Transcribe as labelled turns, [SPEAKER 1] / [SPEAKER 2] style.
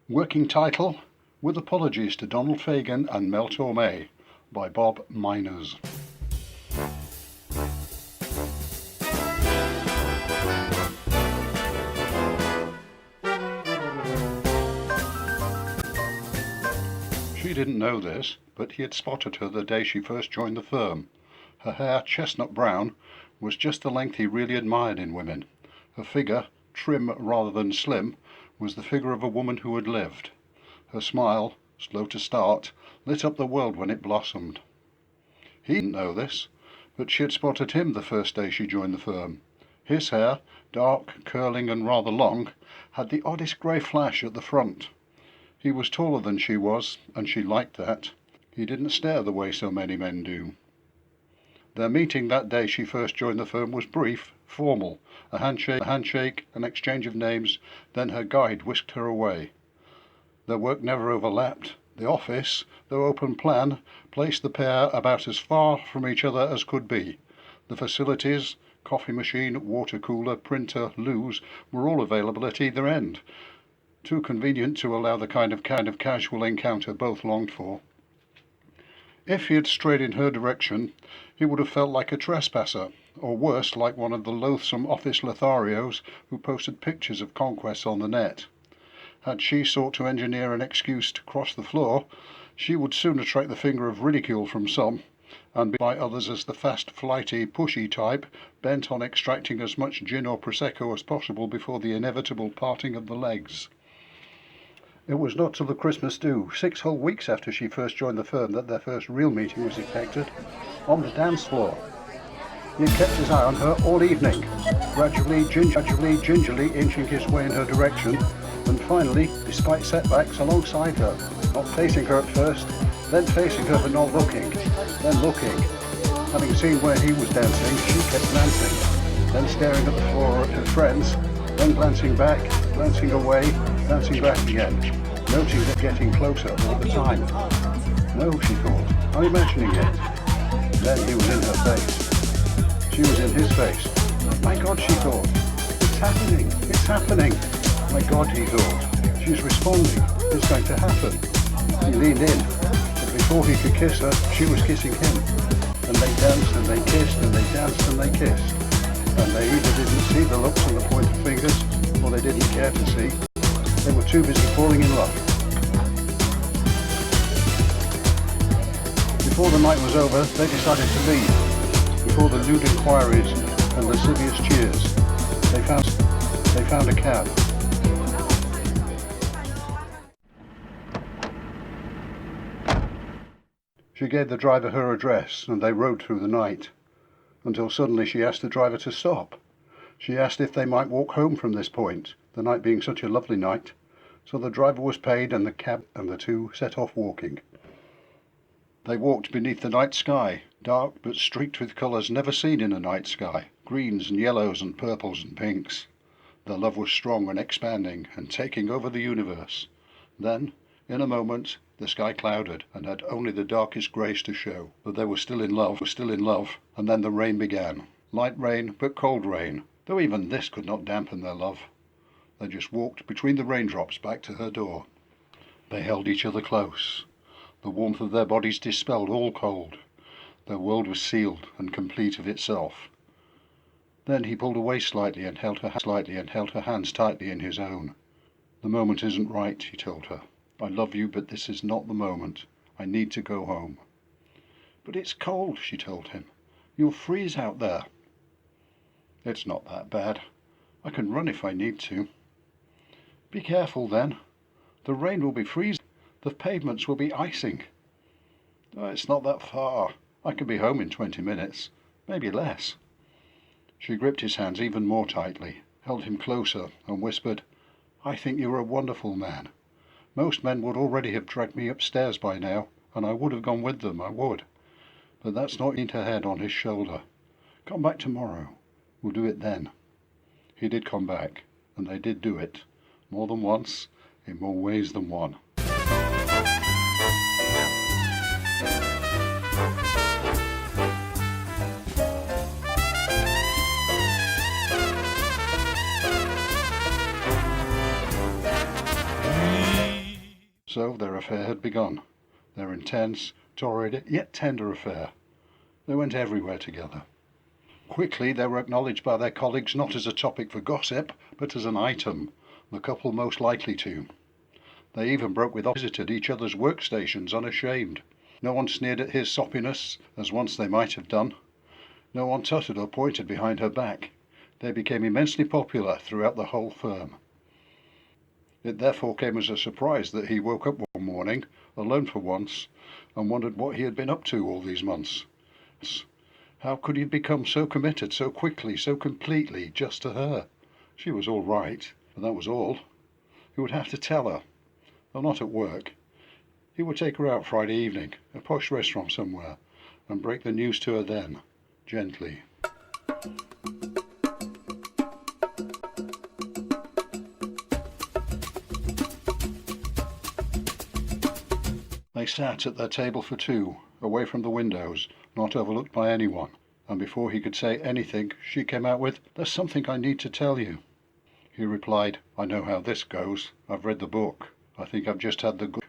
[SPEAKER 1] Working title, With Apologies to Donald Fagan and Mel Tormé, by Bob Mynors. She didn't know this, but he had spotted her the day she first joined the firm. Her hair, chestnut brown, was just the length he really admired in women. Her figure, trim rather than slim, was the figure of a woman who had lived. Her smile, slow to start, lit up the world when it blossomed. He didn't know this, but she had spotted him the first day she joined the firm. His hair, dark, curling and rather long, had the oddest grey flash at the front. He was taller than she was, and she liked that. He didn't stare the way so many men do. Their meeting that day she first joined the firm was brief, formal, a handshake, an exchange of names, then her guide whisked her away. Their work never overlapped. The office, though open plan, placed the pair about as far from each other as could be. The facilities, coffee machine, water cooler, printer, loos, were all available at either end, too convenient to allow the kind of casual encounter both longed for. If he had strayed in her direction, he would have felt like a trespasser, or worse, like one of the loathsome office Lotharios who posted pictures of conquests on the net. Had she sought to engineer an excuse to cross the floor, she would soon attract the finger of ridicule from some, and be by others as the fast, flighty, pushy type, bent on extracting as much gin or prosecco as possible before the inevitable parting of the legs. It was not till the Christmas do, 6 whole weeks after she first joined the firm, that their first real meeting was effected on the dance floor. He had kept his eye on her all evening, gradually, gingerly inching his way in her direction, and finally, despite setbacks, alongside her, not facing her at first, then facing her but not looking, then looking. Having seen where he was dancing, she kept glancing, then staring at the floor at her friends, then glancing back, glancing away, glancing back again, noting that getting closer all the time. No, she thought, I'm imagining it. Then he was in her face. She was in his face. My God, she thought, it's happening. My God, he thought, she's responding, it's going to happen. He leaned in, but before he could kiss her, she was kissing him. And they danced and they kissed and they danced and they kissed. And they either didn't see the looks and the pointed fingers, or they didn't care to see. They were too busy falling in love. Before the night was over, they decided to leave. Before the lewd inquiries and lascivious cheers, they found a cab. She gave the driver her address, and they rode through the night, until suddenly she asked the driver to stop. She asked if they might walk home from this point, the night being such a lovely night. So the driver was paid, and the cab and the two set off walking. They walked beneath the night sky, dark but streaked with colours never seen in a night sky, greens and yellows and purples and pinks. Their love was strong and expanding and taking over the universe. Then, in a moment, the sky clouded and had only the darkest greys to show, but they were still in love, and then the rain began. Light rain, but cold rain, though even this could not dampen their love. They just walked between the raindrops back to her door. They held each other close. The warmth of their bodies dispelled all cold. Their world was sealed and complete of itself. Then he pulled away slightly and held her hands tightly in his own. The moment isn't right, he told her. I love you, but this is not the moment. I need to go home. But it's cold, she told him. You'll freeze out there. It's not that bad. I can run if I need to. Be careful then. The rain will be freezing. The pavements will be icing. Oh, it's not that far. I can be home in 20 minutes, maybe less. She gripped his hands even more tightly, held him closer, and whispered, I think you're a wonderful man. Most men would already have dragged me upstairs by now, and I would have gone with them, I would. But that's not. Leaned her head on his shoulder. Come back tomorrow. We'll do it then. He did come back, and they did do it, more than once, in more ways than one. So their affair had begun, their intense, torrid, yet tender affair. They went everywhere together. Quickly they were acknowledged by their colleagues not as a topic for gossip, but as an item, the couple most likely to. They even broke with visited each other's workstations unashamed. No one sneered at his soppiness, as once they might have done. No one tutted or pointed behind her back. They became immensely popular throughout the whole firm. It therefore came as a surprise that he woke up one morning, alone for once, and wondered what he had been up to all these months. How could he become so committed so quickly, so completely, just to her? She was all right, and that was all. He would have to tell her. Though not at work. He would take her out Friday evening, a posh restaurant somewhere, and break the news to her then, gently. They sat at their table for two, away from the windows, not overlooked by anyone, and before he could say anything, she came out with, "There's something I need to tell you." He replied, "I know how this goes. I've read the book. I think I've just had the good..."